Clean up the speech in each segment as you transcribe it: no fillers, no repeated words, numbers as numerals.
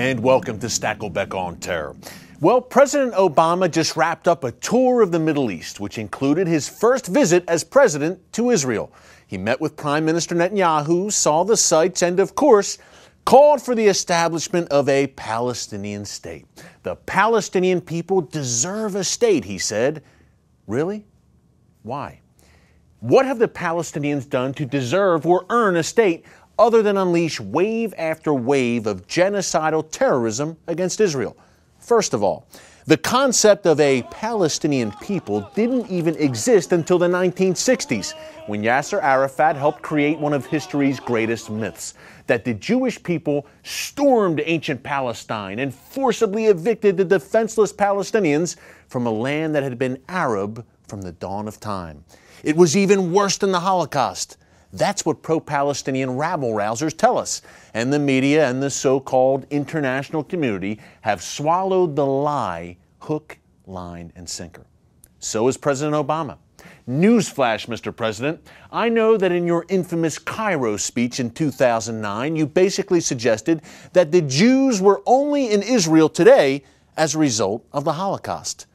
And welcome to Stakelbeck on Terror. Well, President Obama just wrapped up a tour of the Middle East, which included his first visit as president to Israel. He met with Prime Minister Netanyahu, saw the sights, and of course, called for the establishment of a Palestinian state. The Palestinian people deserve a state, he said. Really? Why? What have the Palestinians done to deserve or earn a state other than unleash wave after wave of genocidal terrorism against Israel? First of all, the concept of a Palestinian people didn't even exist until the 1960s, when Yasser Arafat helped create one of history's greatest myths, that the Jewish people stormed ancient Palestine and forcibly evicted the defenseless Palestinians from a land that had been Arab from the dawn of time. It was even worse than the Holocaust. That's what pro-Palestinian rabble-rousers tell us. And the media and the so-called international community have swallowed the lie hook, line, and sinker. So is President Obama. Newsflash, Mr. President. I know that in your infamous Cairo speech in 2009, you basically suggested that the Jews were only in Israel today as a result of the Holocaust.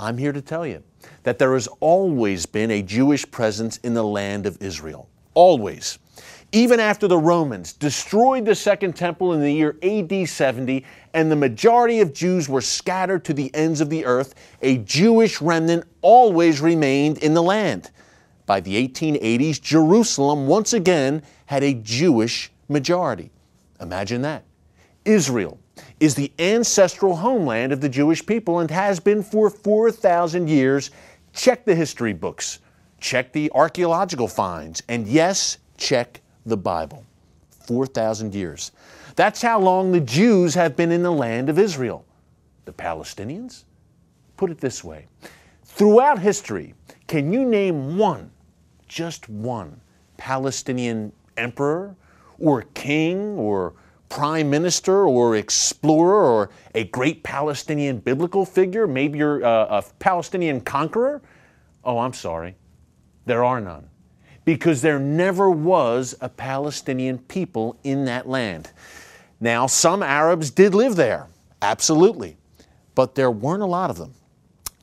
I'm here to tell you that there has always been a Jewish presence in the land of Israel. Always. Even after the Romans destroyed the Second Temple in the year AD 70 and the majority of Jews were scattered to the ends of the earth, a Jewish remnant always remained in the land. By the 1880s, Jerusalem once again had a Jewish majority. Imagine that. Israel is the ancestral homeland of the Jewish people and has been for 4,000 years. Check the history books. Check the archaeological finds, and yes, check the Bible. 4,000 years. That's how long the Jews have been in the land of Israel. The Palestinians? Put it this way. Throughout history, can you name one, just one, Palestinian emperor or king or prime minister or explorer or a great Palestinian biblical figure? Maybe you're a Palestinian conqueror? Oh, I'm sorry. There are none, because there never was a Palestinian people in that land. Now, some Arabs did live there, absolutely, but there weren't a lot of them.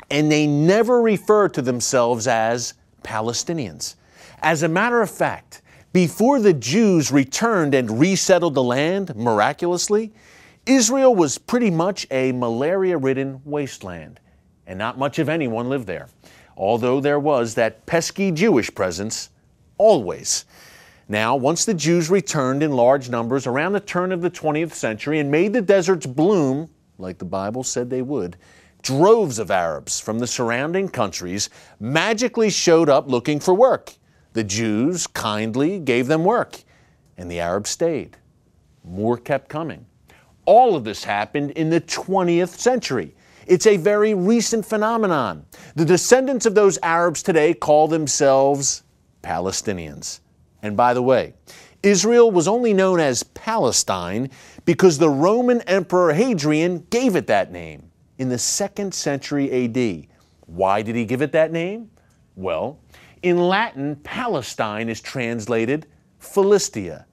And they never referred to themselves as Palestinians. As a matter of fact, before the Jews returned and resettled the land miraculously, Israel was pretty much a malaria-ridden wasteland, and not much of anyone lived there. Although there was that pesky Jewish presence, always. Now, once the Jews returned in large numbers around the turn of the 20th century and made the deserts bloom, like the Bible said they would, droves of Arabs from the surrounding countries magically showed up looking for work. The Jews kindly gave them work, and the Arabs stayed. More kept coming. All of this happened in the 20th century. It's a very recent phenomenon. The descendants of those Arabs today call themselves Palestinians. And by the way, Israel was only known as Palestine because the Roman Emperor Hadrian gave it that name in the 2nd century AD. Why did he give it that name? Well, in Latin, Palestine is translated Philistia,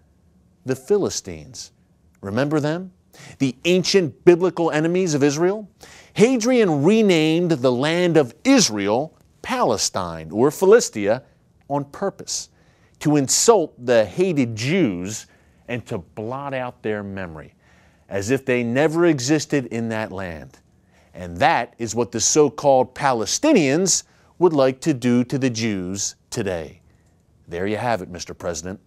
the Philistines. Remember them? The ancient biblical enemies of Israel? Hadrian renamed the land of Israel Palestine, or Philistia, on purpose, to insult the hated Jews and to blot out their memory, as if they never existed in that land. And that is what the so-called Palestinians would like to do to the Jews today. There you have it, Mr. President.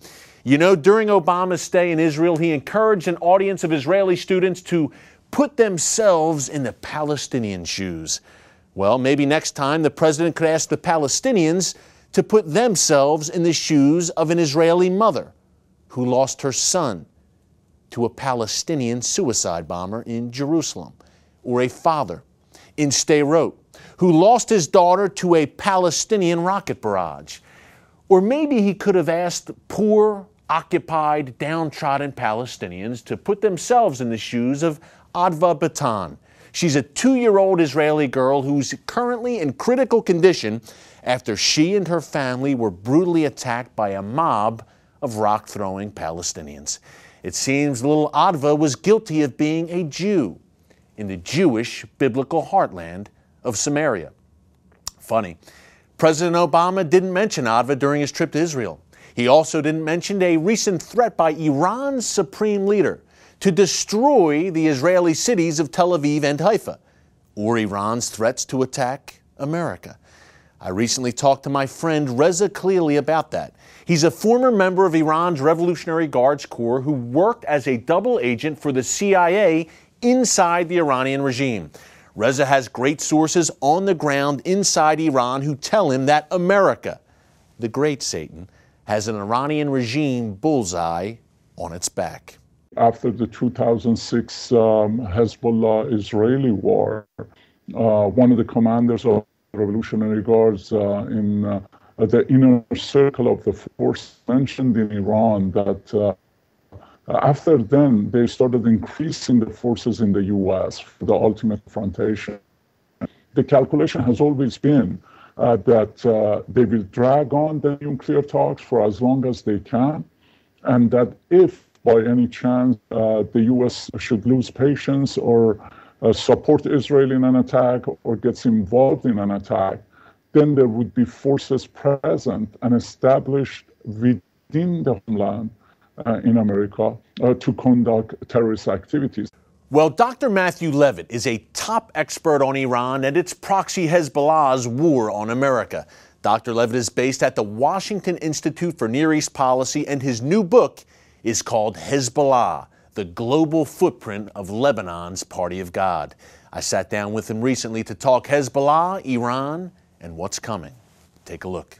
You know, during Obama's stay in Israel, he encouraged an audience of Israeli students to put themselves in the Palestinian shoes. Well, maybe next time the president could ask the Palestinians to put themselves in the shoes of an Israeli mother who lost her son to a Palestinian suicide bomber in Jerusalem, or a father in Sderot who lost his daughter to a Palestinian rocket barrage. Or maybe he could have asked poor, occupied, downtrodden Palestinians to put themselves in the shoes of Adva Batan. She's a 2-year-old Israeli girl who's currently in critical condition after she and her family were brutally attacked by a mob of rock-throwing Palestinians. It seems little Adva was guilty of being a Jew in the Jewish biblical heartland of Samaria. Funny, President Obama didn't mention Adva during his trip to Israel. He also didn't mention a recent threat by Iran's supreme leader to destroy the Israeli cities of Tel Aviv and Haifa, or Iran's threats to attack America. I recently talked to my friend Reza Khalili about that. He's a former member of Iran's Revolutionary Guards Corps who worked as a double agent for the CIA inside the Iranian regime. Reza has great sources on the ground inside Iran who tell him that America, the great Satan, has an Iranian regime bullseye on its back. After the 2006 Hezbollah-Israeli war, one of the commanders of Revolutionary Guards in the inner circle of the force mentioned in Iran that after then they started increasing the forces in the U.S. for the ultimate confrontation. The calculation has always been that they will drag on the nuclear talks for as long as they can, and that if by any chance the U.S. should lose patience or support Israel in an attack or gets involved in an attack, then there would be forces present and established within the homeland in America to conduct terrorist activities. Well, Dr. Matthew Levitt is a top expert on Iran and its proxy Hezbollah's war on America. Dr. Levitt is based at the Washington Institute for Near East Policy, and his new book is called Hezbollah, the Global Footprint of Lebanon's Party of God. I sat down with him recently to talk Hezbollah, Iran, and what's coming. Take a look.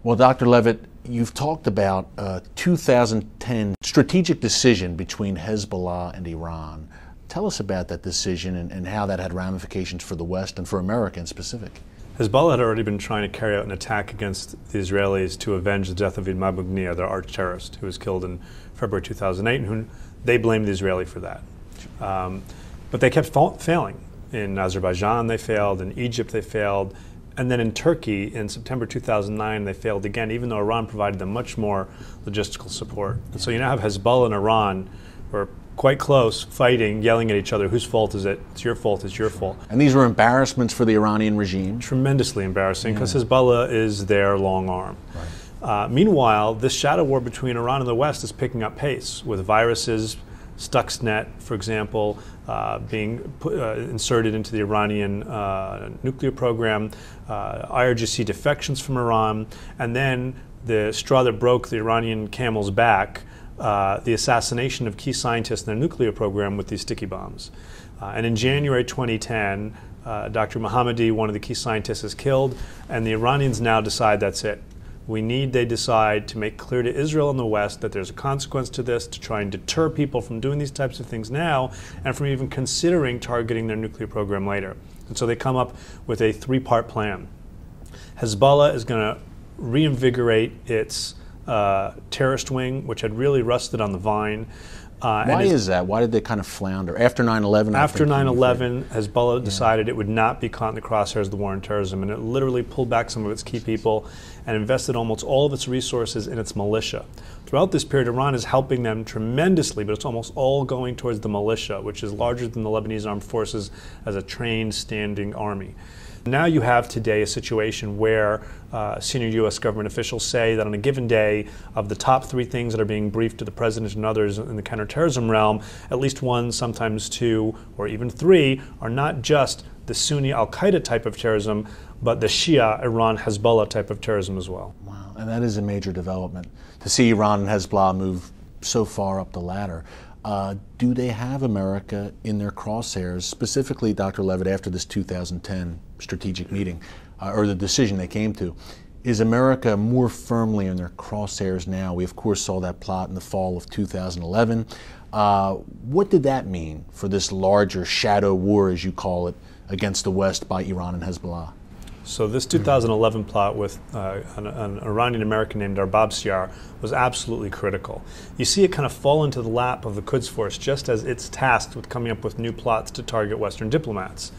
Well, Dr. Levitt, you've talked about a 2010 strategic decision between Hezbollah and Iran. Tell us about that decision and how that had ramifications for the West and for America in specific. Hezbollah had already been trying to carry out an attack against the Israelis to avenge the death of Imad Mughniya, their arch-terrorist, who was killed in February 2008, and who they blamed the Israeli for that. But they kept failing. In Azerbaijan they failed, in Egypt they failed, and then in Turkey in September 2009 they failed again, even though Iran provided them much more logistical support. And so you now have Hezbollah and Iran, who are quite close, fighting, yelling at each other, whose fault is it? It's your fault, it's your fault. And these were embarrassments for the Iranian regime? Tremendously embarrassing, because Hezbollah is their long arm. Right. Meanwhile, this shadow war between Iran and the West is picking up pace, with viruses, Stuxnet, for example, being inserted into the Iranian nuclear program, IRGC defections from Iran, and then the straw that broke the Iranian camel's back, the assassination of key scientists in their nuclear program with these sticky bombs. And in January 2010, Dr. Mohammadi, one of the key scientists, is killed, and the Iranians now decide that's it. They decide to make clear to Israel and the West that there's a consequence to this, to try and deter people from doing these types of things now, and from even considering targeting their nuclear program later. And so they come up with a three-part plan. Hezbollah is going to reinvigorate its terrorist wing, which had really rusted on the vine. Why is that? Why did they kind of flounder? After 9/11? After 9/11, Hezbollah decided it would not be caught in the crosshairs of the war on terrorism, and it literally pulled back some of its key people and invested almost all of its resources in its militia. Throughout this period, Iran is helping them tremendously, but it's almost all going towards the militia, which is larger than the Lebanese armed forces as a trained, standing army. Now you have today a situation where senior U.S. government officials say that on a given day, of the top 3 things that are being briefed to the president and others in the counterterrorism realm, at least 1, sometimes 2, or even 3 are not just the Sunni al-Qaeda type of terrorism, but the Shia Iran Hezbollah type of terrorism as well. Wow, and that is a major development to see Iran and Hezbollah move so far up the ladder. Do they have America in their crosshairs, specifically, Dr. Levitt, after this 2010 strategic meeting, or the decision they came to? Is America more firmly in their crosshairs now? We, of course, saw that plot in the fall of 2011. What did that mean for this larger shadow war, as you call it, against the West by Iran and Hezbollah? So this 2011 plot with an Iranian American named Arbab Siar was absolutely critical. You see it kind of fall into the lap of the Quds Force just as it's tasked with coming up with new plots to target Western diplomats.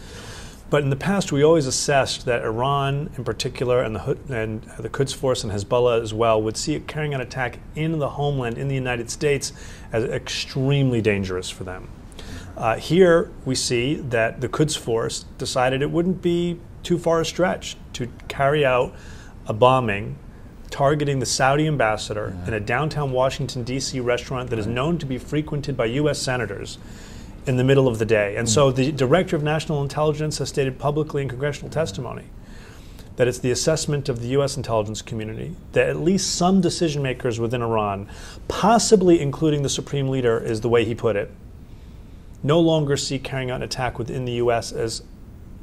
But in the past, we always assessed that Iran, in particular, and the Quds Force and Hezbollah as well, would see it carrying out an attack in the homeland, in the United States, as extremely dangerous for them. Here, we see that the Quds Force decided it wouldn't be too far a stretch to carry out a bombing targeting the Saudi ambassador in a downtown Washington, D.C. restaurant that is known to be frequented by U.S. senators in the middle of the day. And so the Director of National Intelligence has stated publicly in congressional testimony that it's the assessment of the U.S. intelligence community that at least some decision makers within Iran, possibly including the Supreme Leader, is the way he put it, no longer see carrying out an attack within the U.S. as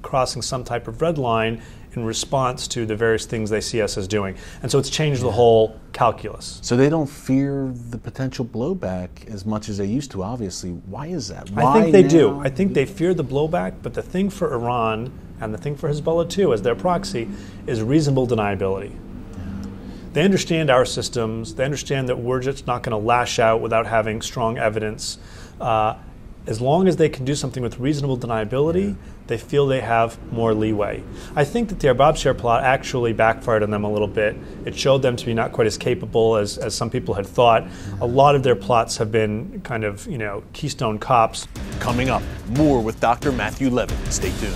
crossing some type of red line in response to the various things they see us as doing. And so it's changed the whole calculus. So they don't fear the potential blowback as much as they used to, obviously. Why is that? Why I think they now? do. I think they fear the blowback, but the thing for Iran, and the thing for Hezbollah too, as their proxy, is reasonable deniability. They understand our systems. They understand that we're just not going to lash out without having strong evidence. As long as they can do something with reasonable deniability, they feel they have more leeway. I think that the Arbab-Share plot actually backfired on them a little bit. It showed them to be not quite as capable as some people had thought. A lot of their plots have been kind of, keystone cops. Coming up, more with Dr. Matthew Levitt. Stay tuned.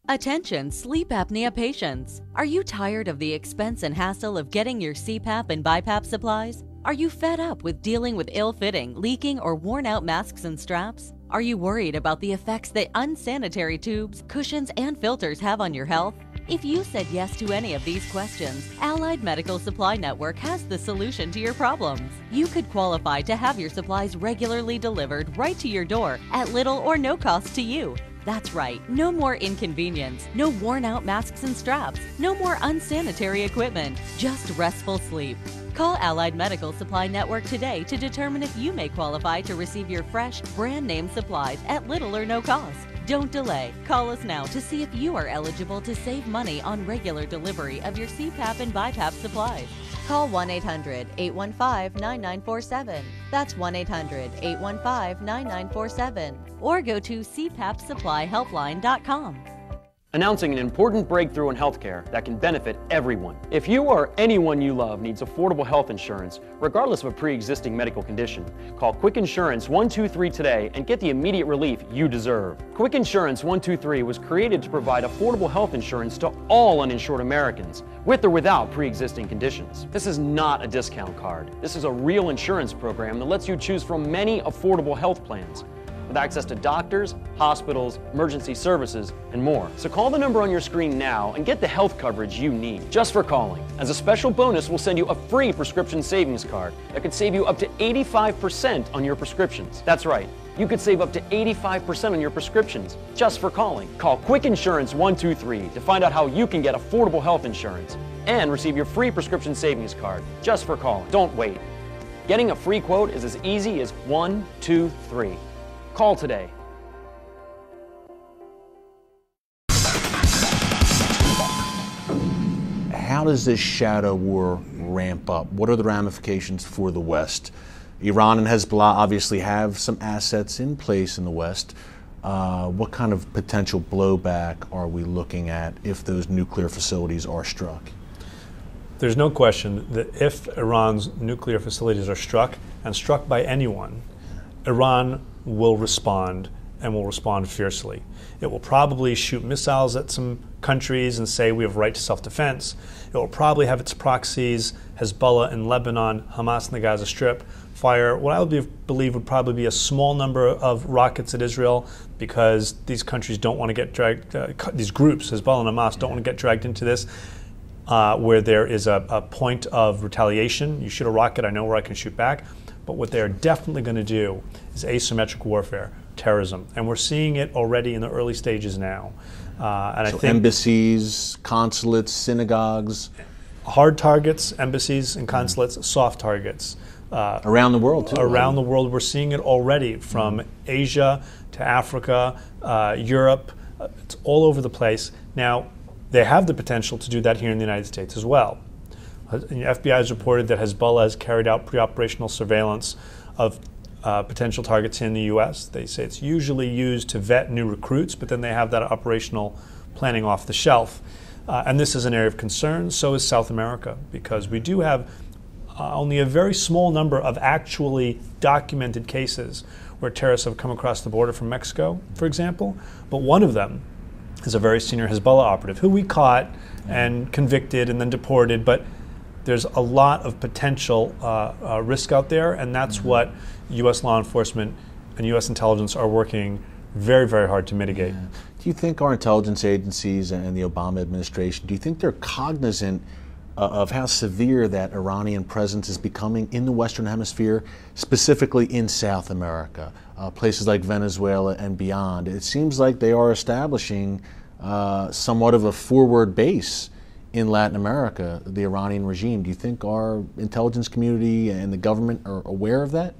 Attention sleep apnea patients. Are you tired of the expense and hassle of getting your CPAP and BiPAP supplies? Are you fed up with dealing with ill-fitting, leaking, or worn-out masks and straps? Are you worried about the effects that unsanitary tubes, cushions, and filters have on your health? If you said yes to any of these questions, Allied Medical Supply Network has the solution to your problems. You could qualify to have your supplies regularly delivered right to your door at little or no cost to you. That's right, no more inconvenience, no worn-out masks and straps, no more unsanitary equipment, just restful sleep. Call Allied Medical Supply Network today to determine if you may qualify to receive your fresh, brand-name supplies at little or no cost. Don't delay. Call us now to see if you are eligible to save money on regular delivery of your CPAP and BiPAP supplies. Call 1-800-815-9947. That's 1-800-815-9947. Or go to cpapsupplyhelpline.com. Announcing an important breakthrough in healthcare that can benefit everyone. If you or anyone you love needs affordable health insurance, regardless of a pre-existing medical condition, call Quick Insurance 123 today and get the immediate relief you deserve. Quick Insurance 123 was created to provide affordable health insurance to all uninsured Americans, with or without pre-existing conditions. This is not a discount card. This is a real insurance program that lets you choose from many affordable health plans, with access to doctors, hospitals, emergency services, and more. So call the number on your screen now and get the health coverage you need just for calling. As a special bonus, we'll send you a free prescription savings card that could save you up to 85% on your prescriptions. That's right, you could save up to 85% on your prescriptions just for calling. Call Quick Insurance 123 to find out how you can get affordable health insurance and receive your free prescription savings card just for calling. Don't wait. Getting a free quote is as easy as 1, 2, 3. Call today. How does this shadow war ramp up? What are the ramifications for the West? Iran and Hezbollah obviously have some assets in place in the West. What kind of potential blowback are we looking at if those nuclear facilities are struck? There's no question that if Iran's nuclear facilities are struck, and struck by anyone, Iran will respond, and will respond fiercely. It will probably shoot missiles at some countries and say we have right to self-defense. It will probably have its proxies, Hezbollah in Lebanon, Hamas in the Gaza Strip, fire what I would believe would probably be a small number of rockets at Israel, because these countries don't want to get dragged, these groups, Hezbollah and Hamas, don't want to get dragged into this, where there is a point of retaliation. You shoot a rocket, I know where I can shoot back. But what they're definitely going to do is asymmetric warfare, terrorism. And we're seeing it already in the early stages now. And so I think embassies, consulates, synagogues. Hard targets, embassies and consulates, soft targets. Around the world, too. Around the world. We're seeing it already from Asia to Africa, Europe. It's all over the place. Now, they have the potential to do that here in the United States as well. The FBI has reported that Hezbollah has carried out pre-operational surveillance of potential targets in the U.S. They say it's usually used to vet new recruits, but then they have that operational planning off the shelf. And this is an area of concern. So is South America, because we do have only a very small number of actually documented cases where terrorists have come across the border from Mexico, for example. But one of them is a very senior Hezbollah operative who we caught and convicted and then deported. But there's a lot of potential risk out there, and that's what U.S. law enforcement and U.S. intelligence are working very, very hard to mitigate. Yeah. Do you think our intelligence agencies and the Obama administration, do you think they're cognizant of how severe that Iranian presence is becoming in the Western Hemisphere, specifically in South America, places like Venezuela and beyond? It seems like they are establishing somewhat of a forward base in Latin America, the Iranian regime. Do you think our intelligence community and the government are aware of that?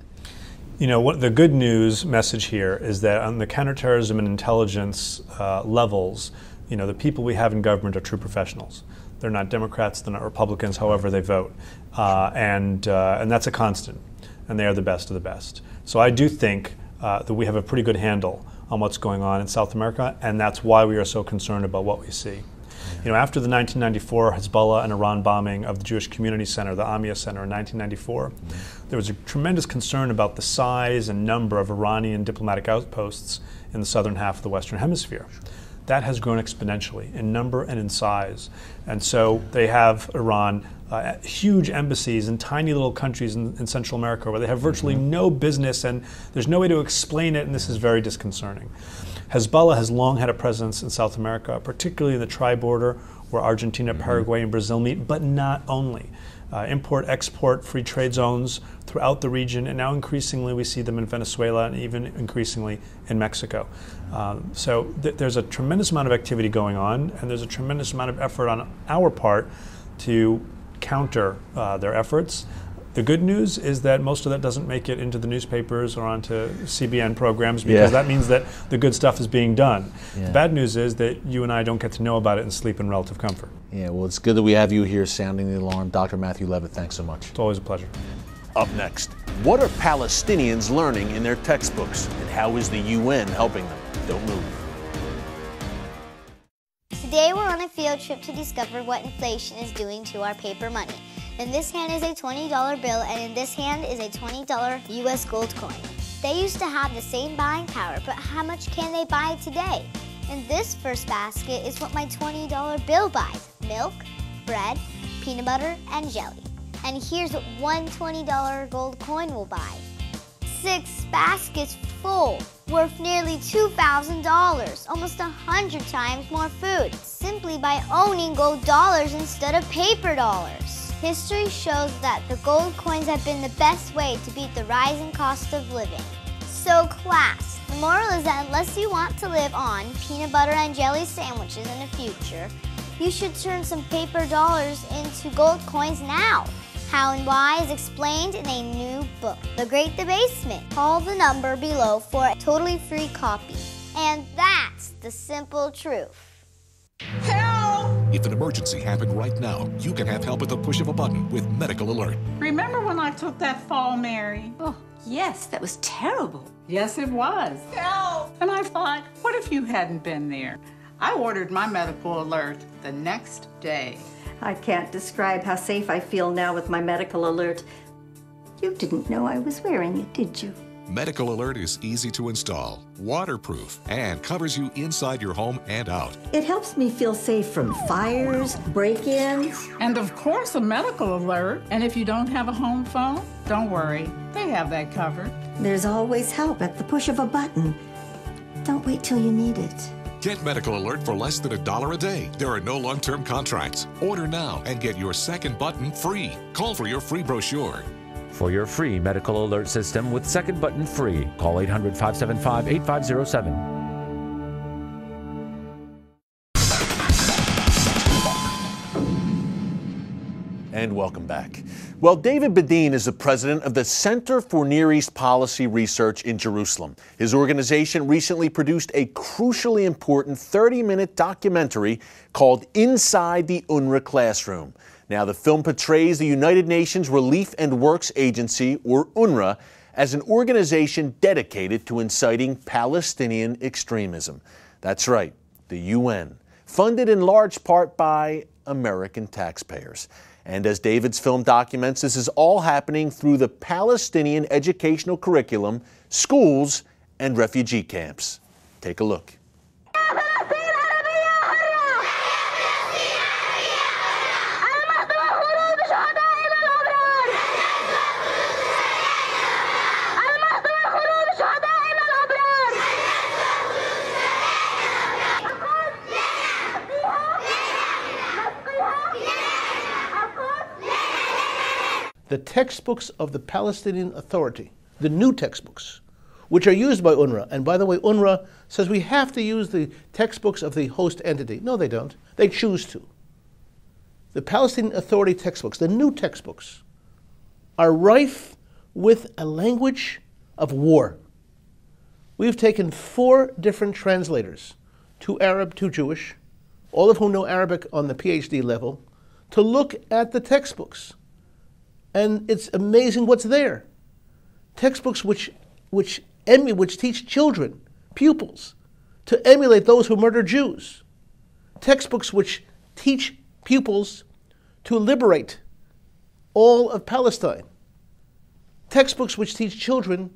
You know, what the good news message here is that on the counterterrorism and intelligence levels, you know, the people we have in government are true professionals. They're not Democrats, they're not Republicans, however they vote. And that's a constant. And they are the best of the best. So I do think that we have a pretty good handle on what's going on in South America, and that's why we are so concerned about what we see. You know, after the 1994 Hezbollah and Iran bombing of the Jewish Community Center, the Amia Center in 1994, there was a tremendous concern about the size and number of Iranian diplomatic outposts in the southern half of the Western Hemisphere. That has grown exponentially in number and in size. And so they have Iran huge embassies in tiny little countries in Central America where they have virtually no business, and there's no way to explain it, and this is very disconcerting. Hezbollah has long had a presence in South America, particularly in the tri-border where Argentina, Paraguay, and Brazil meet, but not only. Import-export free trade zones throughout the region, and now increasingly we see them in Venezuela and even increasingly in Mexico. So there's a tremendous amount of activity going on, and there's a tremendous amount of effort on our part to counter their efforts. The good news is that most of that doesn't make it into the newspapers or onto CBN programs, because that means that the good stuff is being done. The bad news is that you and I don't get to know about it and sleep in relative comfort. Yeah, well, it's good that we have you here sounding the alarm. Dr. Matthew Levitt, thanks so much. It's always a pleasure. Up next, what are Palestinians learning in their textbooks, and how is the UN helping them? Don't move. Today we're on a field trip to discover what inflation is doing to our paper money. In this hand is a $20 bill, and in this hand is a $20 US gold coin. They used to have the same buying power, but how much can they buy today? In this first basket is what my $20 bill buys: milk, bread, peanut butter, and jelly. And here's what one $20 gold coin will buy: 6 baskets full, worth nearly $2,000, almost 100 times more food, simply by owning gold dollars instead of paper dollars. History shows that the gold coins have been the best way to beat the rising cost of living. So class, the moral is that unless you want to live on peanut butter and jelly sandwiches in the future, you should turn some paper dollars into gold coins now. How and why is explained in a new book, The Great Debasement. Call the number below for a totally free copy. And that's the simple truth. Help! If an emergency happened right now, you can have help at the push of a button with Medical Alert. Remember when I took that fall, Mary? Oh, yes, that was terrible. Yes, it was. Help! And I thought, what if you hadn't been there? I ordered my Medical Alert the next day. I can't describe how safe I feel now with my Medical Alert. You didn't know I was wearing it, did you? Medical Alert is easy to install, waterproof, and covers you inside your home and out. It helps me feel safe from fires, break-ins. And of course, a Medical Alert. And if you don't have a home phone, don't worry. They have that covered. There's always help at the push of a button. Don't wait till you need it. Get Medical Alert for less than $1 a day. There are no long-term contracts. Order now and get your second button free. Call for your free brochure. For your free Medical Alert system with second button free, call 800-575-8507. And welcome back. Well, David Badin is the president of the Center for Near East Policy Research in Jerusalem. His organization recently produced a crucially important 30-minute documentary called Inside the UNRWA Classroom. Now, the film portrays the United Nations Relief and Works Agency, or UNRWA, as an organization dedicated to inciting Palestinian extremism. That's right, the UN, funded in large part by American taxpayers. And as David's film documents, this is all happening through the Palestinian educational curriculum, schools, and refugee camps. Take a look. The textbooks of the Palestinian Authority, the new textbooks, which are used by UNRWA. And by the way, UNRWA says we have to use the textbooks of the host entity. No, they don't. They choose to. The Palestinian Authority textbooks, the new textbooks, are rife with a language of war. We've taken 4 different translators, 2 Arab, 2 Jewish, all of whom know Arabic on the PhD level, to look at the textbooks. And it's amazing what's there. Textbooks which teach children, pupils, to emulate those who murder Jews. Textbooks which teach pupils to liberate all of Palestine. Textbooks which teach children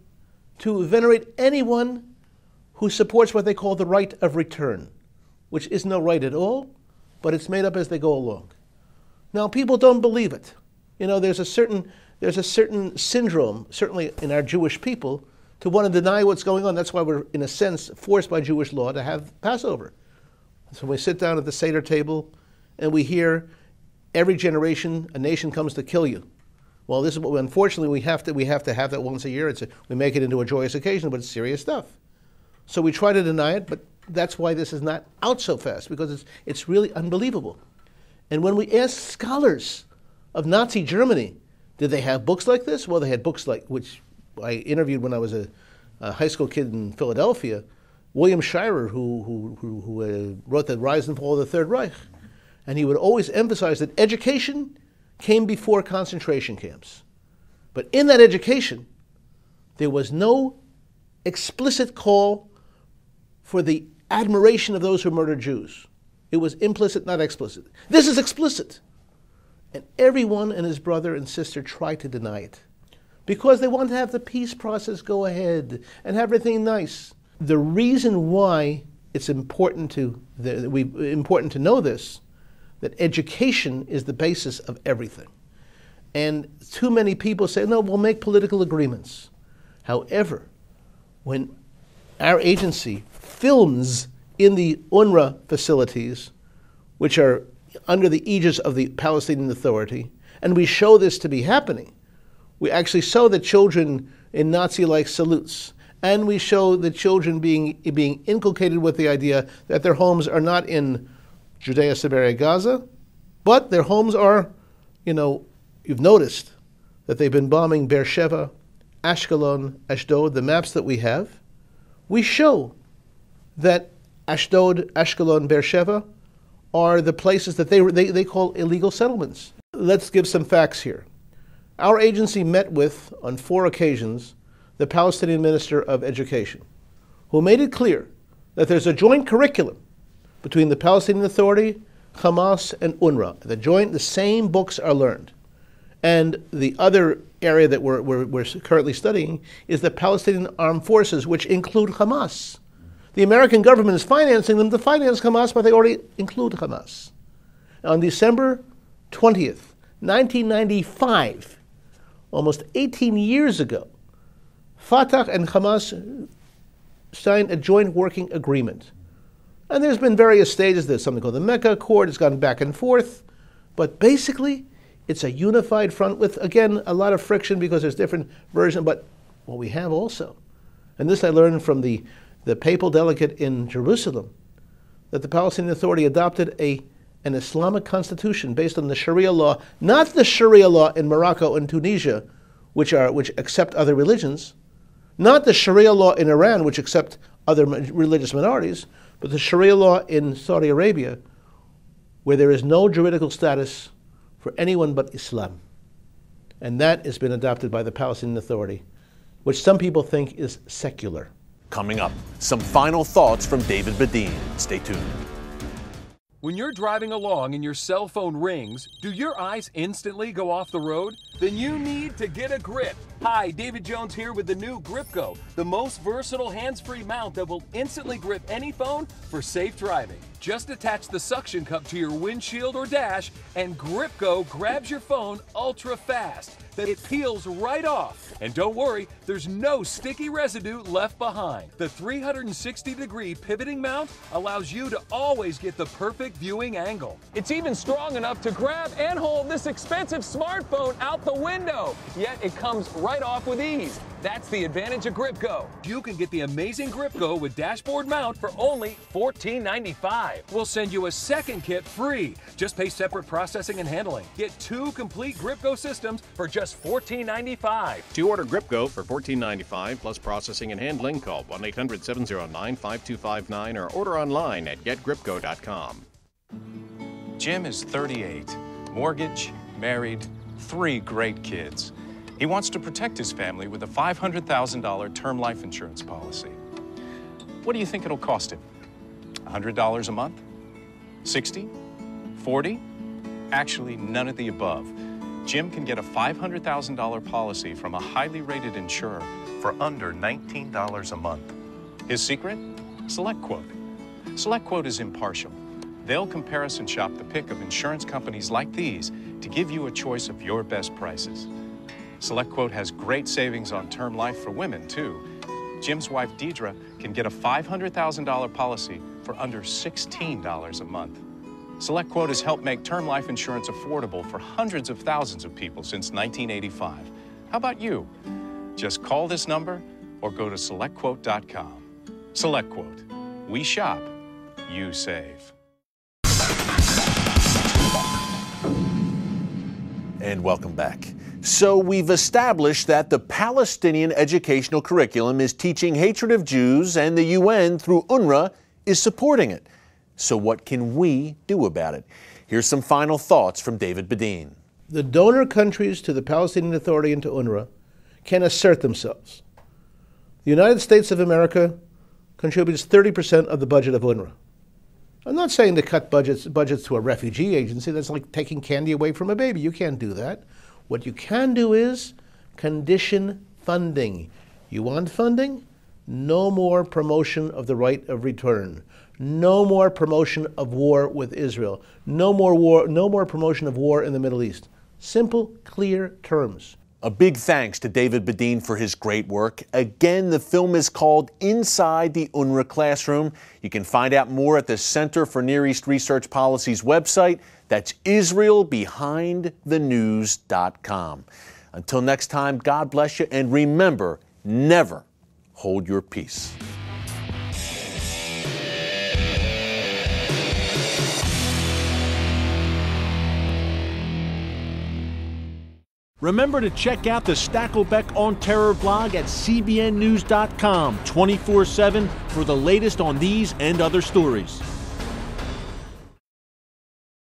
to venerate anyone who supports what they call the right of return, which is no right at all, but it's made up as they go along. Now, people don't believe it. You know, there's a certain syndrome, certainly in our Jewish people, to want to deny what's going on. That's why we're, in a sense, forced by Jewish law to have Passover. So we sit down at the Seder table and we hear, every generation, a nation comes to kill you. Well, this is what, unfortunately, we have to have that once a year. We make it into a joyous occasion, but it's serious stuff. So we try to deny it, but that's why this is not out so fast, because it's really unbelievable. And when we ask scholars of Nazi Germany, did they have books like this? Well, they had books like, which I interviewed when I was a high school kid in Philadelphia, William Shirer, who wrote The Rise and Fall of the Third Reich. And he would always emphasize that education came before concentration camps. But in that education, there was no explicit call for the admiration of those who murdered Jews. It was implicit, not explicit. This is explicit. And everyone and his brother and sister try to deny it because they want to have the peace process go ahead and have everything nice. The reason why it's important to know this, that education is the basis of everything. And too many people say, no, we'll make political agreements. However, when our agency films in the UNRWA facilities, which are under the aegis of the Palestinian Authority, and we show this to be happening. We actually show the children in Nazi-like salutes, and we show the children being inculcated with the idea that their homes are not in Judea, Samaria, Gaza, but their homes are, you've noticed that they've been bombing Beersheba, Ashkelon, Ashdod, the maps that we have. We show that Ashdod, Ashkelon, Beersheba are the places that they call illegal settlements. Let's give some facts here. Our agency met with, on 4 occasions, the Palestinian Minister of Education, who made it clear that there's a joint curriculum between the Palestinian Authority, Hamas, and UNRWA. The same books are learned. And the other area that we're currently studying is the Palestinian Armed Forces, which include Hamas. The American government is financing them to finance Hamas, but they already include Hamas. On December 20th, 1995, almost 18 years ago, Fatah and Hamas signed a joint working agreement. And there's been various stages. There's something called the Mecca Accord. It's gone back and forth. But basically, it's a unified front with, again, a lot of friction because there's different versions. But what we have also, and this I learned from the papal delegate in Jerusalem, that the Palestinian Authority adopted an Islamic constitution based on the Sharia law, not the Sharia law in Morocco and Tunisia, which accept other religions, not the Sharia law in Iran, which accept other religious minorities, but the Sharia law in Saudi Arabia, where there is no juridical status for anyone but Islam. And that has been adopted by the Palestinian Authority which some people think is secular. Coming up, some final thoughts from David Badin. Stay tuned. When you're driving along and your cell phone rings, do your eyes instantly go off the road? Then you need to get a grip. Hi, David Jones here with the new GripGo, the most versatile hands-free mount that will instantly grip any phone for safe driving. Just attach the suction cup to your windshield or dash, and GripGo grabs your phone ultra fast. Then it peels right off. And don't worry, there's no sticky residue left behind. The 360-degree pivoting mount allows you to always get the perfect viewing angle. It's even strong enough to grab and hold this expensive smartphone out the window. Yet it comes right off with ease. That's the advantage of GripGo. You can get the amazing GripGo with dashboard mount for only $14.95. We'll send you a second kit free. Just pay separate processing and handling. Get 2 complete GripGo systems for just $14.95. To order GripGo for $14.95 plus processing and handling, call 1-800-709-5259 or order online at getgripgo.com. Jim is 38, mortgage, married, 3 great kids. He wants to protect his family with a $500,000 term life insurance policy. What do you think it'll cost him? $100 a month? 60? 40? Actually, none of the above. Jim can get a $500,000 policy from a highly rated insurer for under $19 a month. His secret? SelectQuote. SelectQuote is impartial. They'll comparison shop the pick of insurance companies like these to give you a choice of your best prices. SelectQuote has great savings on term life for women, too. Jim's wife, Deidre, can get a $500,000 policy for under $16 a month. SelectQuote has helped make term life insurance affordable for hundreds of thousands of people since 1985. How about you? Just call this number or go to SelectQuote.com. SelectQuote. We shop, you save. And welcome back. So we've established that the Palestinian educational curriculum is teaching hatred of Jews, and the UN, through UNRWA, is supporting it. So what can we do about it? Here's some final thoughts from David Badin. The donor countries to the Palestinian Authority and to UNRWA can assert themselves. The United States of America contributes 30% of the budget of UNRWA. I'm not saying to cut budgets to a refugee agency. That's like taking candy away from a baby. You can't do that. What you can do is condition funding. You want funding? No more promotion of the right of return. No more promotion of war with Israel. No more promotion of war in the Middle East. Simple, clear terms. A big thanks to David Badin for his great work. Again, the film is called Inside the UNRWA Classroom. You can find out more at the Center for Near East Research Policy's website. That's IsraelBehindTheNews.com. Until next time, God bless you, and remember, never hold your peace. Remember to check out the Stakelbeck on Terror blog at cbnnews.com 24/7 for the latest on these and other stories.